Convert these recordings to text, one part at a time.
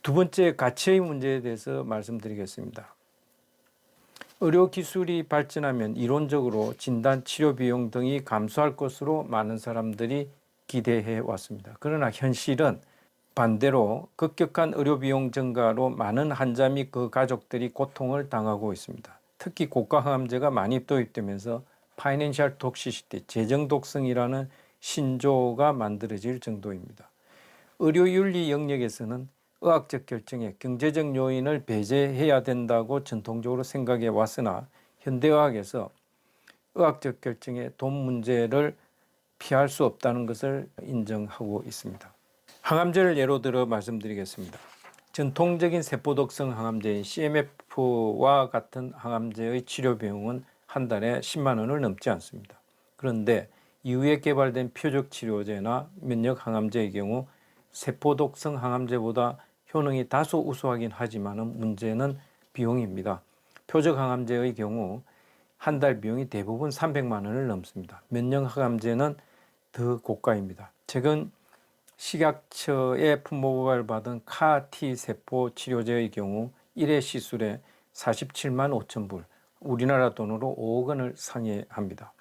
두 번째 가치의 문제에 대해서 말씀드리겠습니다. 의료기술이 발전하면 이론적으로 진단, 치료 비용 등이 감소할 것으로 많은 사람들이 기대해 왔습니다. 그러나 현실은 반대로 급격한 의료비용 증가로 많은 환자 및 그 가족들이 고통을 당하고 있습니다. 특히 고가 항암제가 많이 도입되면서 파이낸셜 톡시시티, 재정 독성이라는 신조어가 만들어질 정도입니다. 의료윤리 영역에서는 의학적 결정에 경제적 요인을 배제해야 된다고 전통적으로 생각해 왔으나 현대의학에서 의학적 결정에 돈 문제를 피할 수 없다는 것을 인정하고 있습니다. 항암제를 예로 들어 말씀드리겠습니다. 전통적인 세포독성 항암제인 CMF와 같은 항암제의 치료 비용은 한 달에 10만 원을 넘지 않습니다. 그런데 이후에 개발된 표적 치료제나 면역 항암제의 경우 세포독성 항암제보다 효능이 다소 우수하긴 하지만 문제는 비용입니다. 표적 항암제의 경우 한 달 비용이 대부분 300만 원을 넘습니다. 면역 항암제는 더 고가입니다. 최근 식약처에 품목을 받은 CAR-T 세포 치료제의 경우 1회 시술에 47만 5천 불, 우리나라 돈으로 5억 원을 상회합니다.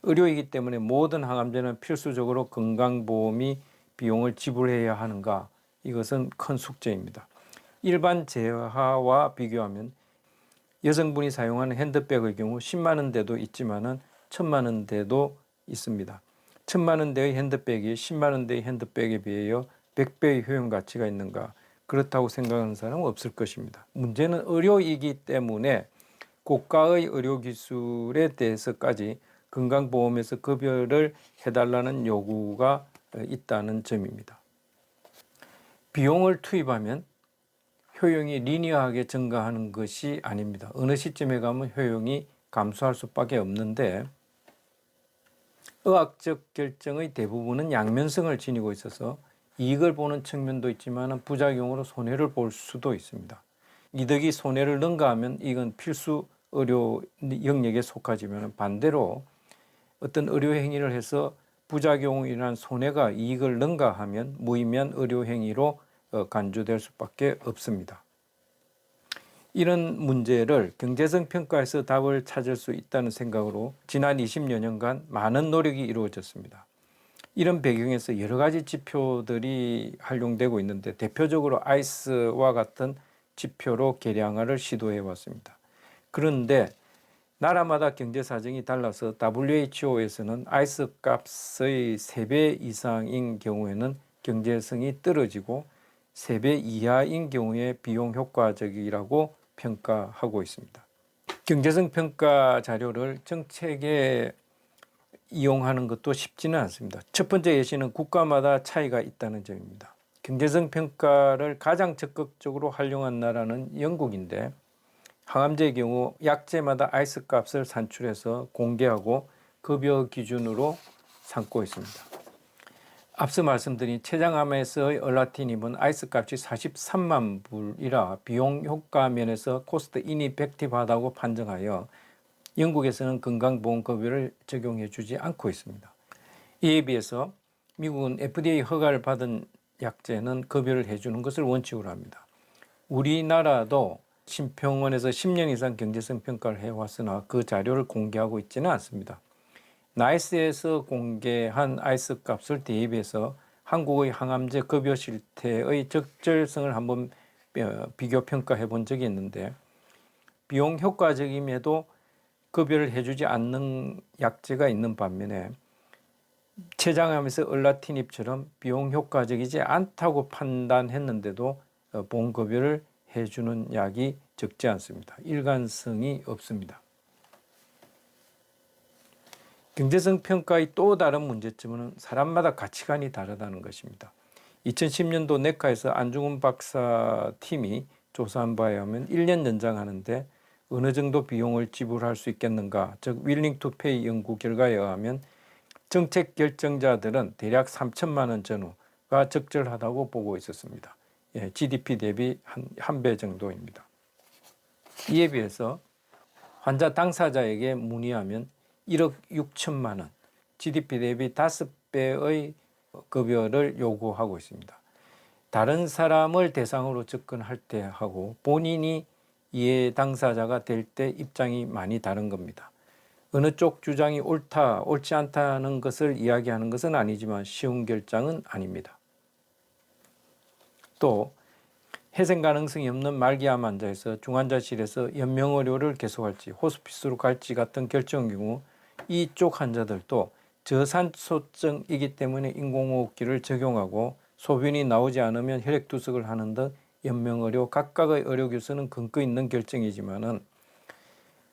의료이기 때문에 모든 항암제는 필수적으로 건강보험이 비용을 지불해야 하는가? 이것은 큰 숙제입니다. 일반 재화와 비교하면 여성분이 사용하는 핸드백의 경우 10만 원대도 있지만 1,000만 원대도 있습니다. 1,000만 원대의 핸드백이 10만 원대의 핸드백에 비하여 100배의 효용 가치가 있는가? 그렇다고 생각하는 사람은 없을 것입니다. 문제는 의료이기 때문에 고가의 의료기술에 대해서까지 건강보험에서 급여를 해달라는 요구가 있다는 점입니다. 비용을 투입하면 효용이 리니어하게 증가하는 것이 아닙니다. 어느 시점에 가면 효용이 감소할 수밖에 없는데 의학적 결정의 대부분은 양면성을 지니고 있어서 이익을 보는 측면도 있지만 부작용으로 손해를 볼 수도 있습니다. 이득이 손해를 능가하면 이건 필수 의료 영역에 속하지만 반대로 어떤 의료 행위를 해서 부작용으로 인한 손해가 이익을 능가하면 무의미한 의료 행위로 간주될 수밖에 없습니다. 이런 문제를 경제성 평가에서 답을 찾을 수 있다는 생각으로 지난 20여 년간 많은 노력이 이루어졌습니다. 이런 배경에서 여러 가지 지표들이 활용되고 있는데 대표적으로 아이스와 같은 지표로 계량화를 시도해 왔습니다. 그런데 나라마다 경제 사정이 달라서 WHO에서는 아이스 값의 3배 이상인 경우에는 경제성이 떨어지고 3배 이하인 경우에 비용 효과적이라고 평가하고 있습니다. 경제성 평가 자료를 정책에 이용하는 것도 쉽지는 않습니다. 첫 번째 예시는 국가마다 차이가 있다는 점입니다. 경제성 평가를 가장 적극적으로 활용한 나라는 영국인데 항암제의 경우 약제마다 아이스 값을 산출해서 공개하고 급여 기준으로 삼고 있습니다. 앞서 말씀드린 췌장암에서의 얼라티닙은 아이스 값이 43만 불이라 비용 효과 면에서 코스트 이니펙티브하다고 판정하여 영국에서는 건강보험급여를 적용해 주지 않고 있습니다. 이에 비해서 미국은 FDA 허가를 받은 약제는 급여를 해주는 것을 원칙으로 합니다. 우리나라도 심평원에서 10년 이상 경제성 평가를 해왔으나 그 자료를 공개하고 있지는 않습니다. 나이스에서 공개한 아이스 값을 대입해서 한국의 항암제 급여 실태의 적절성을 한번 비교 평가해 본 적이 있는데 비용 효과적임에도 급여를 해주지 않는 약제가 있는 반면에 췌장암에서 얼라티닙처럼 비용 효과적이지 않다고 판단했는데도 보험급여를 해주는 약이 적지 않습니다. 일관성이 없습니다. 경제성 평가의 또 다른 문제점은 사람마다 가치관이 다르다는 것입니다. 2010년도 내과에서 안중근 박사 팀이 조사한 바에 의하면 1년 연장하는데 어느 정도 비용을 지불할 수 있겠는가, 즉 윌링 투 페이 연구 결과에 의하면 정책 결정자들은 대략 3천만 원 전후가 적절하다고 보고 있었습니다. GDP 대비 한 배 정도입니다. 이에 비해서 환자 당사자에게 문의하면 1억 6천만 원, GDP 대비 5배의 급여를 요구하고 있습니다. 다른 사람을 대상으로 접근할 때 하고 본인이 이해 당사자가 될 때 입장이 많이 다른 겁니다. 어느 쪽 주장이 옳다, 옳지 않다는 것을 이야기하는 것은 아니지만 쉬운 결정은 아닙니다. 또 회생 가능성이 없는 말기암 환자에서 중환자실에서 연명의료를 계속할지 호스피스로 갈지 같은 결정의 경우 이쪽 환자들도 저산소증이기 때문에 인공호흡기를 적용하고 소변이 나오지 않으면 혈액투석을 하는 등 연명의료 각각의 의료 교수는 근거 있는 결정이지만은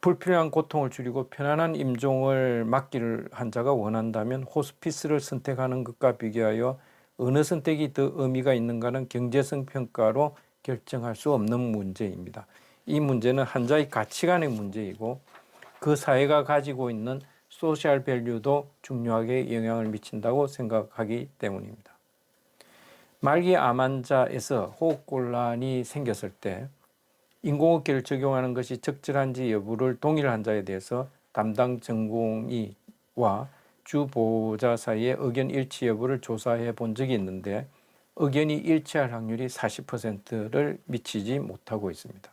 불필요한 고통을 줄이고 편안한 임종을 막기를 환자가 원한다면 호스피스를 선택하는 것과 비교하여 어느 선택이 더 의미가 있는가는 경제성 평가로 결정할 수 없는 문제입니다. 이 문제는 환자의 가치관의 문제이고 그 사회가 가지고 있는 소셜 밸류도 중요하게 영향을 미친다고 생각하기 때문입니다. 말기 암 환자에서 호흡곤란이 생겼을 때 인공호흡기를 적용하는 것이 적절한지 여부를 동일 환자에 대해서 담당 전공의와 주보호자 사이의 의견 일치 여부를 조사해 본 적이 있는데 의견이 일치할 확률이 40%를 미치지 못하고 있습니다.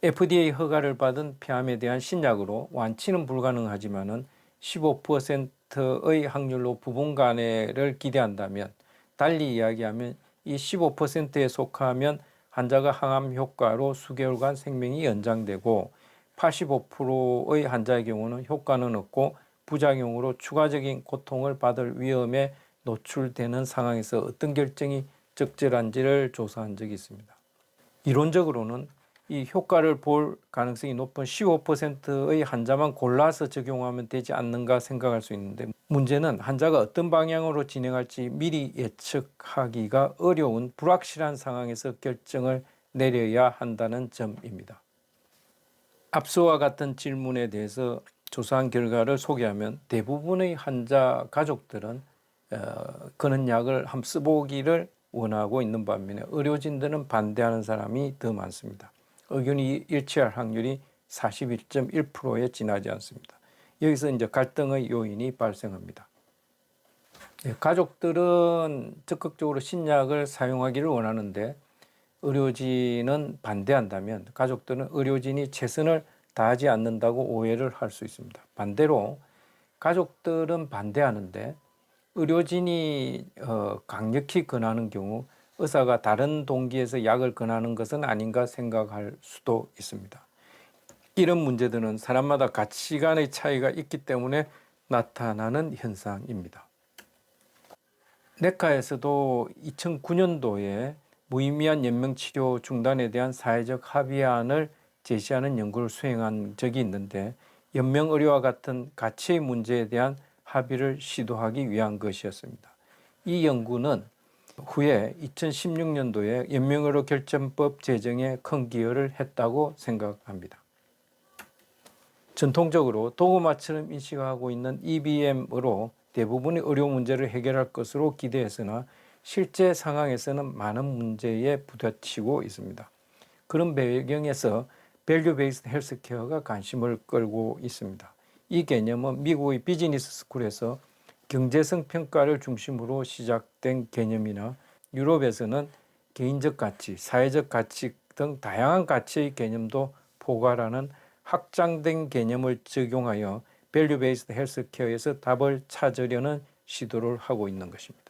FDA 허가를 받은 폐암에 대한 신약으로 완치는 불가능하지만 15%의 확률로 부분 간해를 기대한다면 달리 이야기하면 이 15%에 속하면 환자가 항암 효과로 수개월간 생명이 연장되고 85%의 환자의 경우는 효과는 없고 부작용으로 추가적인 고통을 받을 위험에 노출되는 상황에서 어떤 결정이 적절한지를 조사한 적이 있습니다. 이론적으로는 이 효과를 볼 가능성이 높은 15%의 환자만 골라서 적용하면 되지 않는가 생각할 수 있는데 문제는 환자가 어떤 방향으로 진행할지 미리 예측하기가 어려운 불확실한 상황에서 결정을 내려야 한다는 점입니다. 앞서와 같은 질문에 대해서 조사한 결과를 소개하면 대부분의 환자 가족들은 그런 약을 한번 써보기를 원하고 있는 반면에 의료진들은 반대하는 사람이 더 많습니다. 의견이 일치할 확률이 41.1%에 지나지 않습니다. 여기서 이제 갈등의 요인이 발생합니다. 가족들은 적극적으로 신약을 사용하기를 원하는데 의료진은 반대한다면 가족들은 의료진이 최선을 다하지 않는다고 오해를 할 수 있습니다. 반대로 가족들은 반대하는데 의료진이 강력히 권하는 경우 의사가 다른 동기에서 약을 권하는 것은 아닌가 생각할 수도 있습니다. 이런 문제들은 사람마다 가치관의 차이가 있기 때문에 나타나는 현상입니다. 내과에서도 2009년도에 무의미한 연명치료 중단에 대한 사회적 합의안을 제시하는 연구를 수행한 적이 있는데 연명의료와 같은 가치의 문제에 대한 합의를 시도하기 위한 것이었습니다. 이 연구는 후에 2016년도에 연명의료 결정법 제정에 큰 기여를 했다고 생각합니다. 전통적으로 도구마처럼 인식하고 있는 EBM으로 대부분의 의료 문제를 해결할 것으로 기대했으나 실제 상황에서는 많은 문제에 부딪히고 있습니다. 그런 배경에서 밸류 베이스드 헬스케어가 관심을 끌고 있습니다. 이 개념은 미국의 비즈니스 스쿨에서 경제성 평가를 중심으로 시작된 개념이나 유럽에서는 개인적 가치, 사회적 가치 등 다양한 가치의 개념도 포괄하는 확장된 개념을 적용하여 밸류 베이스드 헬스케어에서 답을 찾으려는 시도를 하고 있는 것입니다.